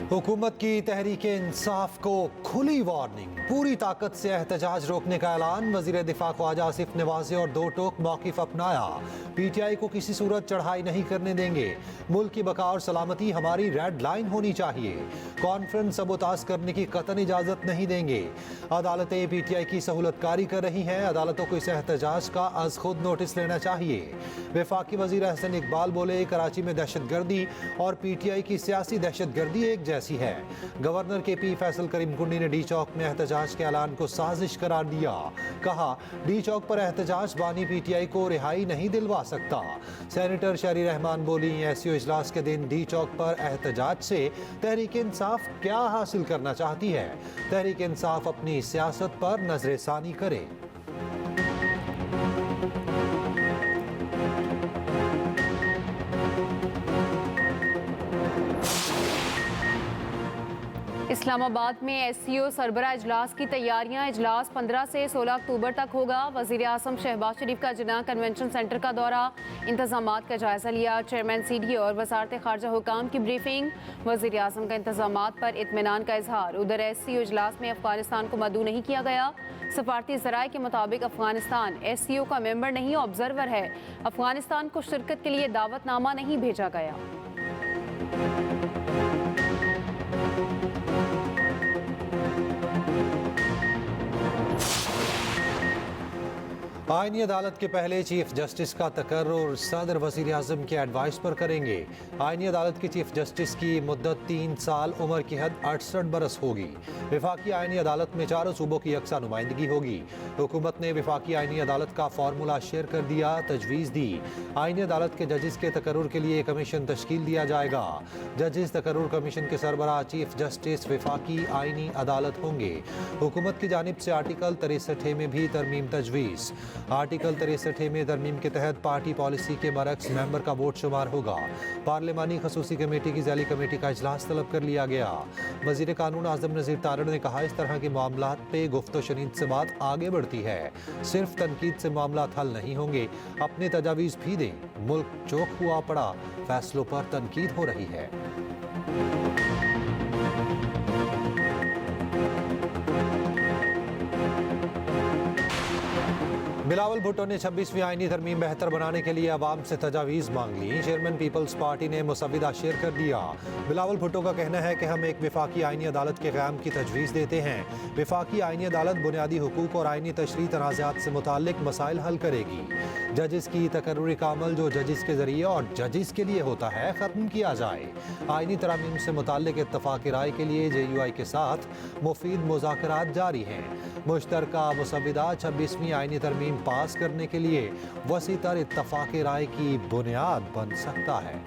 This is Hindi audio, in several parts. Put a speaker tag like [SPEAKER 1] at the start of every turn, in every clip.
[SPEAKER 1] हुकूमत की तहरीक इंसाफ को खुली वार्निंग, पूरी ताकत से एहतजाज रोकने का ऐलान। वजीर दिफा ख्वाजा आसिफ नवाज़े और दो टोक मौक़िफ़ अपनाया। PTI को किसी सूरत चढ़ाई नहीं करने देंगे। मुल्क की बका और सलामती हमारी रेड लाइन होनी चाहिए। कॉन्फ्रेंस सबोताज करने की कतन इजाज़त नहीं देंगे। अदालतें PTI की सहूलतकारी कर रही हैं। अदालतों को इस एहतजाज का अज खुद नोटिस लेना चाहिए। वफाकी वजीर अहसन इकबाल बोले, कराची में दहशतगर्दी और PTI की सियासी दहशतगर्दी एक जैसी है। गवर्नर KP फैसल करीम कुंडी ने डी चौक में एहतजाज के ऐलान को साजिश करार दिया। कहा, डी चौक पर एहतजाज बानी PTI को रिहाई नहीं दिलवा सकता। सेनेटर शहरी रहमान बोली, SCO इजलास के दिन डी चौक पर एहतजाज से तहरीक इंसाफ क्या हासिल करना चाहती है। तहरीक इंसाफ अपनी सियासत पर नजरसानी करे।
[SPEAKER 2] इस्लामाबाद में SCO सरबरा इजलास की तैयारियां। इजलास 15 से 16 अक्टूबर तक होगा। वज़ीर आज़म शहबाज शरीफ का जिन्ना कन्वेंशन सेंटर का दौरा, इंतजामात का जायजा लिया। चेयरमैन CD और वज़ारत ख़ारजा हुकाम की ब्रीफिंग। वज़ीर आज़म का इंतजामात पर इत्मीनान का इजहार। उधर SCO इजलास में अफगानिस्तान को मदऊ नहीं किया गया। सफारती ज़राए के मुताबिक अफगानिस्तान SCO का मेंबर नहीं, ऑब्जर्वर है। अफगानिस्तान को शिरकत के लिए दावतनामा नहीं भेजा गया।
[SPEAKER 1] आईनी अदालत के पहले चीफ जस्टिस का तकर्रुर सदर वज़ीर आज़म के एडवाइस पर करेंगे। आईनी अदालत के चीफ जस्टिस की मुद्दत 3 साल, उम्र की हद 68 बरस होगी। वफाकी आईनी अदालत में चारों सूबों की यकसा नुमाइंदगी होगी। हुकूमत ने वफाकी आईनी अदालत का फार्मूला शेयर कर दिया, तजवीज़ दी। आईनी अदालत के जजेस के तकर्रुर के लिए कमीशन तश्कील दिया जाएगा। जजेस तकर्रुर कमीशन के सरबराह चीफ जस्टिस वफाकी आईनी अदालत होंगे। हुकूमत की जानिब से आर्टिकल 63 में भी तरमीम तजवीज़। आर्टिकल 63 में तरमीम के तहत पार्टी पॉलिसी के बरक्स मेंबर का वोट शुमार होगा। पार्लिमानी खसूसी कमेटी की ज़ैली कमेटी का इजलास तलब कर लिया गया। वज़ीर कानून आज़म नज़ीर तारड़ ने कहा, इस तरह के मामलात पे गुफ्तो शनीद से बात आगे बढ़ती है। सिर्फ तनकीद से मामला हल नहीं होंगे, अपने तजावीज़ भी दें। मुल्क चौक हुआ पड़ा, फैसलों पर तनकीद हो रही है। बिलावल भुट्टो ने 26वीं आईनी तरमीम बेहतर बनाने के लिए अवाम से तजावीज़ मांग ली। चेयरमैन पीपल्स पार्टी ने मुसविदा शेयर कर दिया। बिलावल भुट्टो का कहना है कि हम एक वफाकी आईनी अदालत के क़याम की तजवीज़ देते हैं। वफाकी आईनी अदालत बुनियादी हुकूक और आईनी तशरीह तनाज़ात से मुताल्लिक मसाइल हल करेगी। जजेस की तकर्रुरी का अमल जो जजेस के ज़रिए और जजेस के लिए होता है, ख़त्म किया जाए। आईनी तरामीम से मुताल्लिक इत्तफ़ाक़ राय के लिए JUI के साथ मुफीद मुज़ाकरात जारी हैं। मुश्तरका मुसविदा 26वीं आईनी तरमीम पास करने के लिए वसी तर इत्तफ़ाक़ राय की बुनियाद बन सकता है।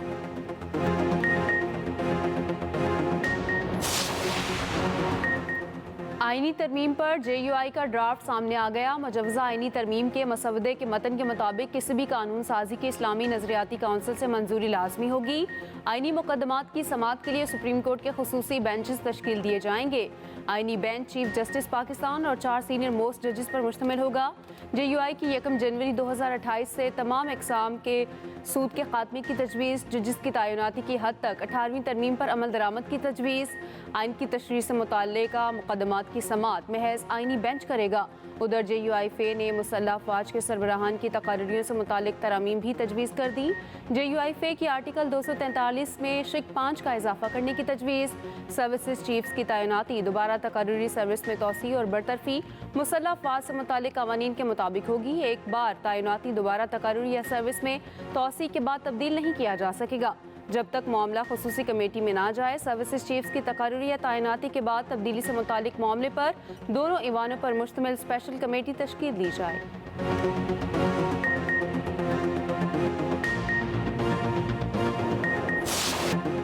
[SPEAKER 2] आईनी तरमीम पर JUI का ड्राफ्ट सामने आ गया। मुजवज़ा आईनी तरमीम के मसवदे के मतन के मुताबिक किसी भी कानून साजी के इस्लामी नजरियाती काउंसिल से मंजूरी लाजमी होगी। आईनी मुकदमात की समाअत के लिए सुप्रीम कोर्ट के खुसूसी बेंचेस तश्कील दिए जाएंगे। आईनी बेंच चीफ जस्टिस पाकिस्तान और 4 सीनियर मोस्ट जजेस पर मुश्तमिल होगा। JUI की 1 जनवरी 2028 से तमाम इकसाम के सूद के खात्मे की तजवीज़, जजेस की तैनाती की हद तक 18वीं तरमीम पर अमल दरामद की तजवीज़। आइन की तशरीह से मुताल्लिका मुकदमात की समाअत महज आईनी बेंच करेगा। उधर JUI फे ने मुसल्लह अफवाज के सरबराहान की तकारीरों से मुताल्लिक तरामीम भी तजवीज़ कर दी। JUI फे की आर्टिकल 243 में शिक 5 का इजाफा करने की तजवीज़। सर्विसेज चीफ्स की तैनाती, दोबारा तकारीरी सर्विस में तोसी और बरतरफी मुसल्लह अफवाज से मुताल्लिक कवानीन के मुताबिक होगी। एक बार तैनाती दोबारा तकारीरी या सर्विस में तोसी के बाद तब्दील नहीं किया जा सकेगा। जब तक मामला खुसूसी कमेटी में ना जाए, सर्विसेज चीफ्स की तकारीरी या तैनाती के बाद तब्दीली से मुताल्लिक मामले पर दोनों ईवानों पर मुश्तमिल स्पेशल कमेटी तश्कील दी जाए।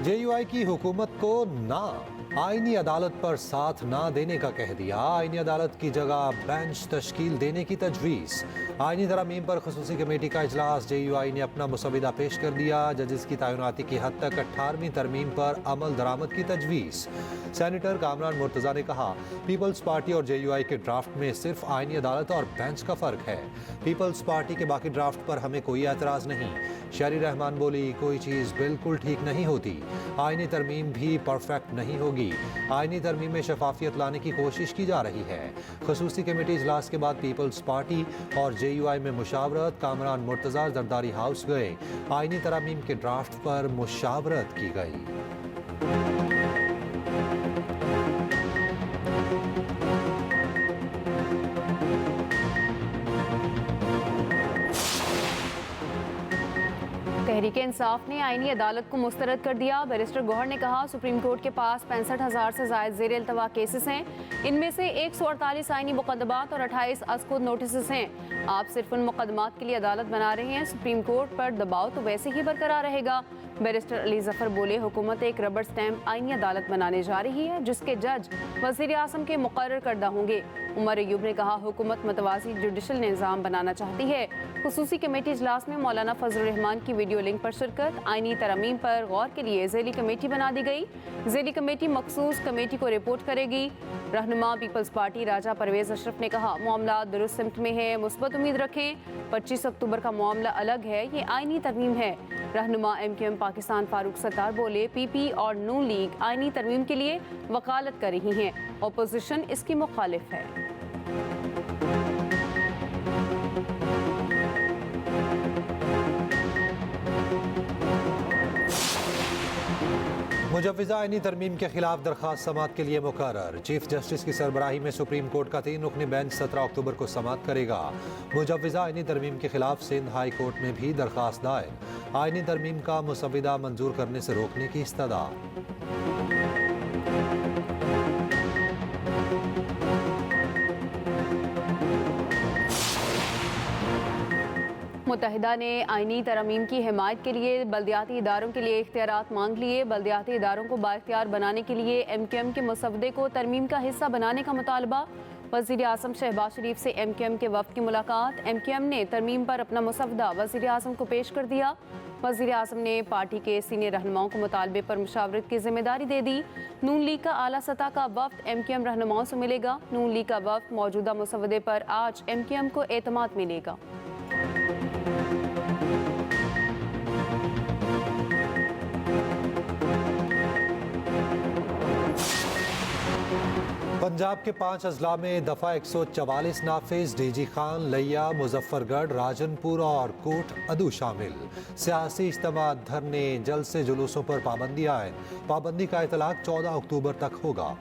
[SPEAKER 1] JUI की हुकूमत को ना आईनी अदालत पर साथ ना देने का कह दिया। आईनी अदालत की जगह बेंच तश्कील देने की तजवीज़। आईनी तरमीम पर खुसूसी कमेटी का इजलास। JUI ने अपना मुसविदा पेश कर दिया। जजेस की तैनाती की हद तक 18वीं तरमीम पर अमल दरामद की तजवीज़। सेनेटर कामरान मुर्तज़ा ने कहा, पीपल्स पार्टी और JUI के ड्राफ्ट में सिर्फ आईनी अदालत और बेंच का फ़र्क है। पीपल्स पार्टी के बाकी ड्राफ्ट पर हमें कोई एतराज़ नहीं। शहरी रहमान बोली, कोई चीज़ बिल्कुल ठीक नहीं होती। आईनी तरमीम भी परफेक्ट नहीं होगी। आईनी तरमीम में शफाफियत लाने की कोशिश की जा रही है। खसूसी कमेटी इजलास के बाद पीपल्स पार्टी और JUI में मुशावरत। कामरान मुर्तज़ा जरदारी हाउस गए। आईनी तरमीम के ड्राफ्ट पर मुशावरत की गई।
[SPEAKER 2] तहरीक इंसाफ ने आईनी अदालत को मुस्तरद कर दिया। बैरिस्टर गौहर ने कहा, सुप्रीम कोर्ट के पास 65,000 से ज़ायद ज़ेर अल्तवा केसेस हैं। इनमें से 148 आईनी मुकदमात और 28 अस्कुद नोटिस हैं। आप सिर्फ उन मुकदमात के लिए अदालत बना रहे हैं। सुप्रीम कोर्ट पर दबाव तो वैसे ही बरकरार रहेगा। बैरिस्टर अली जफर बोले, हुकूमत एक रबर स्टैम्प आईनी अदालत बनाने जा रही है जिसके जज वज़ीर आज़म के मुकर्रर करदा होंगे। उमर अयूब ने कहा, हुकूमत मतवाज़ी जुडिशल निज़ाम बनाना चाहती है। खुसूसी कमेटी इजलास में मौलाना फजल रहमान की वीडियो लिंक पर शिरकत। आईनी तरमीम पर गौर के लिए ज़ेली कमेटी बना दी गई। ज़ेली कमेटी मखसूस कमेटी को रिपोर्ट करेगी। रहनुमा पीपल्स पार्टी राजा परवेज अशरफ ने कहा, मामला दुरुस्त सिमत में है, मुस्बत उम्मीद रखें। 25 अक्टूबर का मामला अलग है, ये आईनी तरमीम है। रहनुमा MQM पाकिस्तान फारूक सत्तार बोले, PP और नून लीग आईनी तरमीम के लिए वकालत कर रही हैं, अपोजिशन इसकी मुखालिफ है।
[SPEAKER 1] मुजव्विज़ा आईनी तरमीम के खिलाफ दरख्वास्त समाअत के लिए मुकर्रर। चीफ जस्टिस की सरबराही में सुप्रीम कोर्ट का 3 रुकनी बेंच 17 अक्टूबर को समाअत करेगा। मुजव्विज़ा आईनी तरमीम के खिलाफ सिंध हाई कोर्ट में भी दरख्वास्त दायर। आईनी तरमीम का मुसविदा मंजूर करने से रोकने की इस्तदा।
[SPEAKER 2] मुत्तहिदा ने आईनी तरमीम की हिमायत के लिए बल्दियाती इदारों के लिए इख्तियारात मांग लिए। बल्दियाती इदारों को बाइख्तियार बनाने के लिए MQM के मसवदे को तरमीम का हिस्सा बनाने का मुतालबा। वज़ीर आज़म शहबाज शरीफ से MQM के वफ़द की मुलाकात। MQM ने तरमीम पर अपना मसवदा वज़ीर आज़म को पेश कर दिया। वज़ीर आज़म ने पार्टी के सीनियर रहनुमाओं को मुतालबे पर मुशावरत की जिम्मेदारी दे दी। नून लीग का आला सतह का वफ़द MQM रहनुमाओं से मिलेगा। नून लीग का वफ़द मौजूदा मसवदे पर आज MQM को एतमाद मिलेगा।
[SPEAKER 1] पंजाब के 5 अजला में दफ़ा 144 नाफिज। DG खान, लिया, मुजफ्फरगढ़, राजनपुर और कोट अदू शामिल। सियासी इज्तिमा, धरने, जलसे, जुलूसों पर पाबंदी आयद। पाबंदी का इतलाक 14 अक्टूबर तक होगा।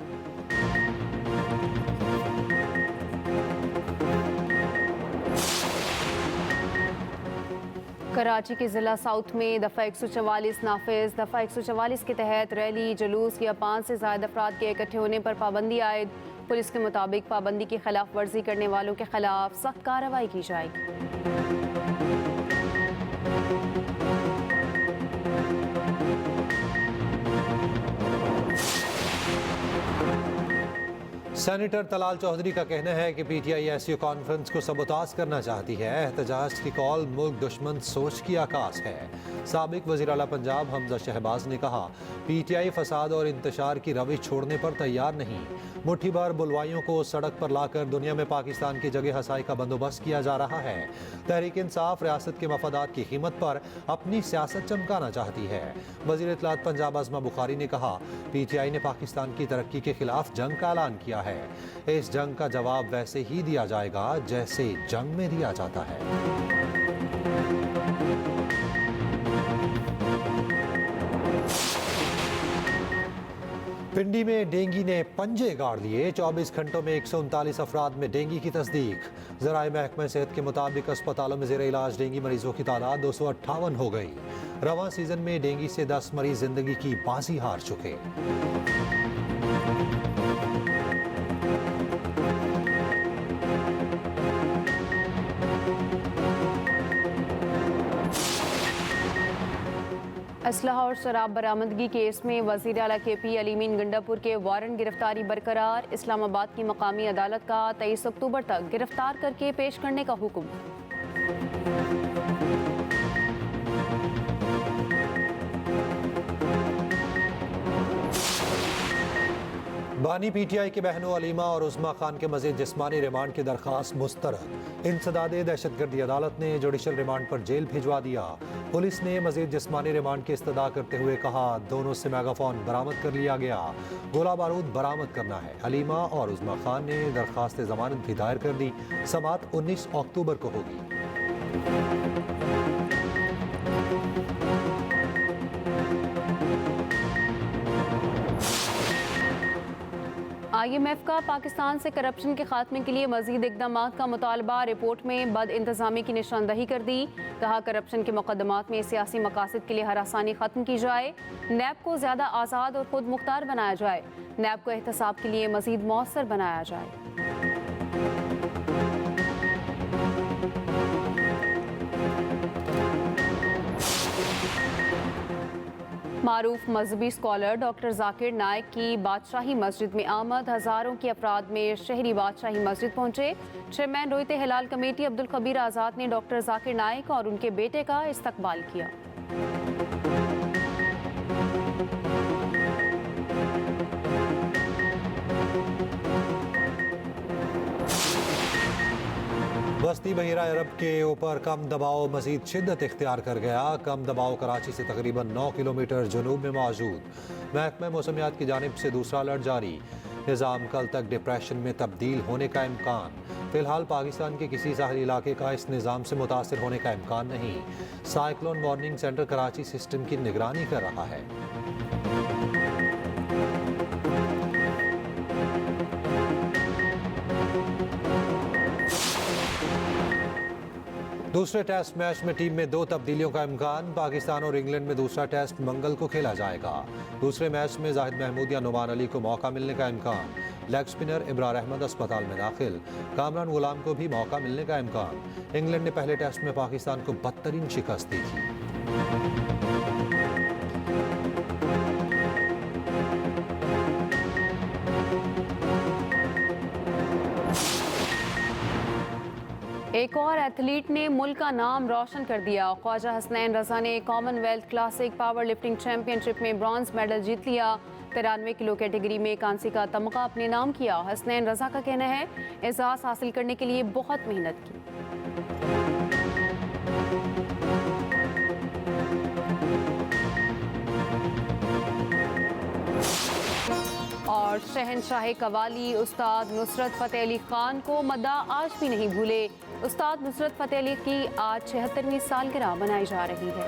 [SPEAKER 2] कराची के ज़िला साउथ में दफ़ा 144 नाफिज। दफ़ा 144 के तहत रैली, जुलूस या 5 से ज़्यादा अफराद के इकट्ठे होने पर पाबंदी आयद। पुलिस के मुताबिक पाबंदी की खिलाफ वर्जी करने वालों के खिलाफ सख्त कार्रवाई की जाएगी।
[SPEAKER 1] सेनेटर तलाल चौधरी का कहना है कि PTI SU कॉन्फ्रेंस को सबोताज करना चाहती है। एहतजाज की कॉल मुल्क दुश्मन सोच की आकाश है। साबिक वज़ीर आला पंजाब हमजा शहबाज ने कहा, PTI फसाद और इंतशार की रविश छोड़ने पर तैयार नहीं। मुट्ठी भर बुलवाइयों को सड़क पर लाकर दुनिया में पाकिस्तान की जगह हसाई का बंदोबस्त किया जा रहा है। तहरीक इंसाफ रियासत के मफादात की कीमत पर अपनी सियासत चमकाना चाहती है। वज़ीर इत्तलात पंजाब आज़मा बुखारी ने कहा, PTI ने पाकिस्तान की तरक्की के खिलाफ जंग का ऐलान किया है। इस जंग का जवाब वैसे ही दिया जाएगा जैसे जंग में दिया जाता है। पिंडी में डेंगी ने पंजे गाड़ लिए। 24 घंटों में 139 अफराद में डेंगी की तस्दीक। ज़राए महकमा सेहत के मुताबिक अस्पतालों में ज़ेरे इलाज डेंगी मरीजों की तादाद 258 हो गई। रवां सीजन में डेंगी से 10 मरीज जिंदगी की बाजी हार चुके।
[SPEAKER 2] असलहा और शराब बरामदगी केस में वज़ीर आला KP अलीमीन गंडापुर के वारंट गिरफ्तारी बरकरार। इस्लामाबाद की मकामी अदालत का 23 अक्टूबर तक गिरफ्तार करके पेश करने का हुक्म।
[SPEAKER 1] बानी पीटीआई के बहनों अलीमा और उस्मा खान के मजीद जिस्मानी रिमांड की दरख्वास्त मुस्तरद। इंसदाद दहशतगर्दी अदालत ने जुडिशल रिमांड पर जेल भिजवा दिया। पुलिस ने मजीद जिस्मानी रिमांड की इस्तदा करते हुए कहा, दोनों से मेगाफोन बरामद कर लिया गया, गोला बारूद बरामद करना है। अलीमा और उस्मा खान ने दरख्वास्त जमानत भी दायर कर दी। समाअत 19 अक्टूबर को होगी।
[SPEAKER 2] IMF का पाकिस्तान से करप्शन के खात्मे के लिए मजीद इकदाम का मुतालबा। रिपोर्ट में बद इंतजामी की निशानदही कर दी। कहा, करप्शन के मुकदमात में सियासी मकासद के लिए हरासानी खत्म की जाए। नैब को ज़्यादा आज़ाद और खुद मुख्तार बनाया जाए। नैब को एहतसाब के लिए मजीद मौसर बनाया जाए। मारूफ मजहबी स्कॉलर डॉक्टर जाकिर नाइक की बादशाही मस्जिद में आमद। हज़ारों की अफराद में शहरी बादशाही मस्जिद पहुंचे। चेयरमैन रोहित हिलाल कमेटी अब्दुल खबीर आज़ाद ने डॉक्टर जाकिर नाइक और उनके बेटे का इस्तकबाल किया।
[SPEAKER 1] बस्ती बहिरा अरब के ऊपर कम दबाव मजीद शिद्दत इख्तियार कर गया। कम दबाव कराची से तकरीबन 9 किलोमीटर जनूब में मौजूद। महकमा मौसमियात की जानिब से दूसरा अलर्ट जारी। निज़ाम कल तक डिप्रेशन में तब्दील होने का इम्कान। फिलहाल पाकिस्तान के किसी साहली इलाके का इस निज़ाम से मुतासर होने का इम्कान नहीं। Cyclone warning centre Karachi system की निगरानी कर रहा है। दूसरे टेस्ट मैच में टीम में 2 तब्दीलियों का इम्कान। पाकिस्तान और इंग्लैंड में दूसरा टेस्ट मंगल को खेला जाएगा। दूसरे मैच में जाहिद महमूद या नुमान अली को मौका मिलने का इम्कान। लेग स्पिनर इब्रार अहमद अस्पताल में दाखिल। कामरान गुलाम को भी मौका मिलने का इम्कान। इंग्लैंड ने पहले टेस्ट में पाकिस्तान को बदतरीन शिकस्त दी थी।
[SPEAKER 2] एक और एथलीट ने मुल्क का नाम रोशन कर दिया। ख्वाजा हसनैन रजा ने Commonwealth classic power lifting championship में ब्रॉन्ज मेडल जीत लिया। 93 किलो कैटेगरी में कांसी का तमगा अपने नाम किया। हसनैन रजा का कहना है, एजाज हासिल करने के लिए बहुत मेहनत की। और शहनशाह कवाली उस्ताद नुसरत फ़तेह अली खान को मद्दा आज भी नहीं भूले। उस्ताद नुसरत फ़तेह अली की आज 76वीं सालगिरह मनाई जा रही है।